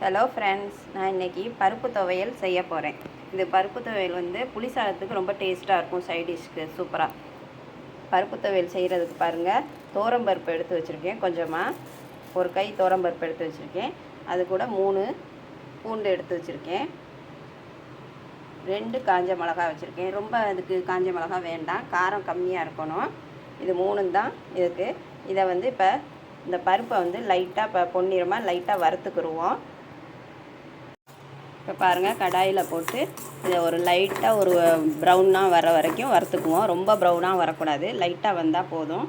Hello friends, நான் இன்றைக்கி பருப்பு துவையல் செய்ய போகிறேன். இந்த பருப்பு துவையல் வந்து புளி சாதத்துக்கு ரொம்ப டேஸ்ட்டாக இருக்கும். சைட் டிஷ்க்கு சூப்பராக. பருப்பு துவையல் செய்கிறதுக்கு பாருங்கள், பருப்பு எடுத்து வச்சுருக்கேன். கொஞ்சமாக ஒரு கை பருப்பு எடுத்து வச்சுருக்கேன். அது கூட 3 பூண்டு எடுத்து வச்சுருக்கேன். 2 காஞ்ச மிளகா வச்சுருக்கேன். ரொம்ப அதுக்கு காஞ்ச மிளகா வேண்டாம், காரம் கம்மியாக இருக்கணும். இது 3 தான் இதுக்கு. இதை வந்து இப்போ இந்த பருப்பை வந்து லைட்டாக இப்போ பொன்னிறமாக லைட்டாக வறுத்துக்குருவோம். இப்போ பாருங்கள், கடாயில் போட்டு இதை ஒரு லைட்டாக ஒரு ப்ரௌனாக வர வரைக்கும் வறுத்துக்குவோம். ரொம்ப ப்ரௌனாக வரக்கூடாது, லைட்டாக வந்தால் போதும்.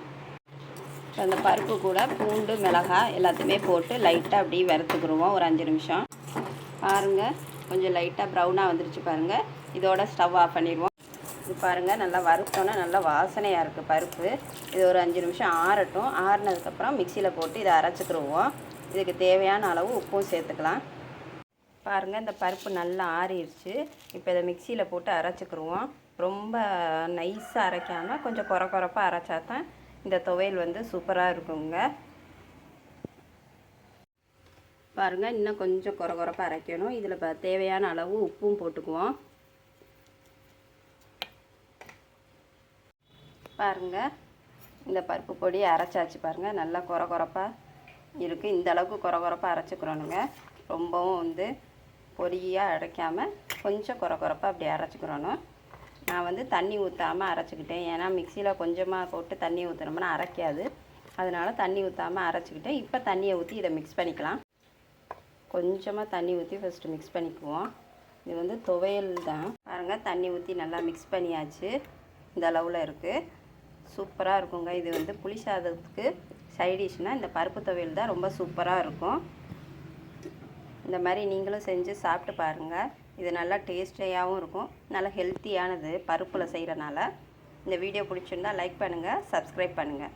இப்போ அந்த பருப்பு கூட பூண்டு மிளகாய் எல்லாத்தையுமே போட்டு லைட்டாக அப்படியே வறுத்துக்குருவோம் ஒரு 5 நிமிஷம். பாருங்கள், கொஞ்சம் லைட்டாக ப்ரௌனாக வந்துருச்சு பாருங்கள். இதோட ஸ்டவ் ஆஃப் பண்ணிடுவோம். இது பாருங்கள், நல்லா வறுத்தோன்னா நல்லா வாசனையாக இருக்குது பருப்பு. இது ஒரு 5 நிமிஷம் ஆறட்டும். ஆறினதுக்கப்புறம் மிக்சியில் போட்டு இதை அரைச்சிக்கிருவோம். இதுக்கு தேவையான அளவு உப்பும் சேர்த்துக்கலாம். பாருங்கள், இந்த பருப்பு நல்லா ஆறிடுச்சு. இப்போ இதை மிக்சியில் போட்டு அரைச்சிக்கிருவோம். ரொம்ப நைஸாக அரைக்காமல் கொஞ்சம் குறப்பாக அரைச்சா தான் இந்த துவையல் வந்து சூப்பராக இருக்குங்க. பாருங்கள், இன்னும் கொஞ்சம் குறப்பாக அரைக்கணும். இதில் தேவையான அளவு உப்பும் போட்டுக்குவோம். பாருங்கள், இந்த பருப்பு பொடி அரைச்சாச்சு. பாருங்கள், நல்லா குறப்பாக இருக்குது. இந்த அளவுக்கு குறப்பாக அரைச்சிக்கிறோனுங்க. ரொம்பவும் வந்து பொடியாக அரைக்காமல் கொஞ்சம் குறப்பாக அப்படி அரைச்சிக்கிறணும். நான் வந்து தண்ணி ஊற்றாமல் அரைச்சிக்கிட்டேன். ஏன்னா மிக்சியில் கொஞ்சமாக போட்டு தண்ணி ஊற்றினோம்னா அரைக்காது. அதனால் தண்ணி ஊற்றாமல் அரைச்சிக்கிட்டேன். இப்போ தண்ணியை ஊற்றி இதை மிக்ஸ் பண்ணிக்கலாம். கொஞ்சமாக தண்ணி ஊற்றி ஃபஸ்ட்டு மிக்ஸ் பண்ணிக்குவோம். இது வந்து துவையல் தான். பாருங்கள், தண்ணி ஊற்றி நல்லா மிக்ஸ் பண்ணியாச்சு. இந்த அளவில் இருக்குது. சூப்பராக இருக்குங்க. இது வந்து புளி சாதத்துக்கு சைடிஷ்னால் இந்த பருப்பு துவையல் தான் ரொம்ப சூப்பராக இருக்கும். இந்த மாதிரி நீங்களும் செஞ்சு சாப்பிட்டு பாருங்கள். இது நல்லா டேஸ்டியாகவும் இருக்கும். நல்லா ஹெல்த்தியானது பருப்பில் செய்கிறனால. இந்த வீடியோ பிடிச்சிருந்தால் லைக் பண்ணுங்கள், சப்ஸ்கிரைப் பண்ணுங்கள்.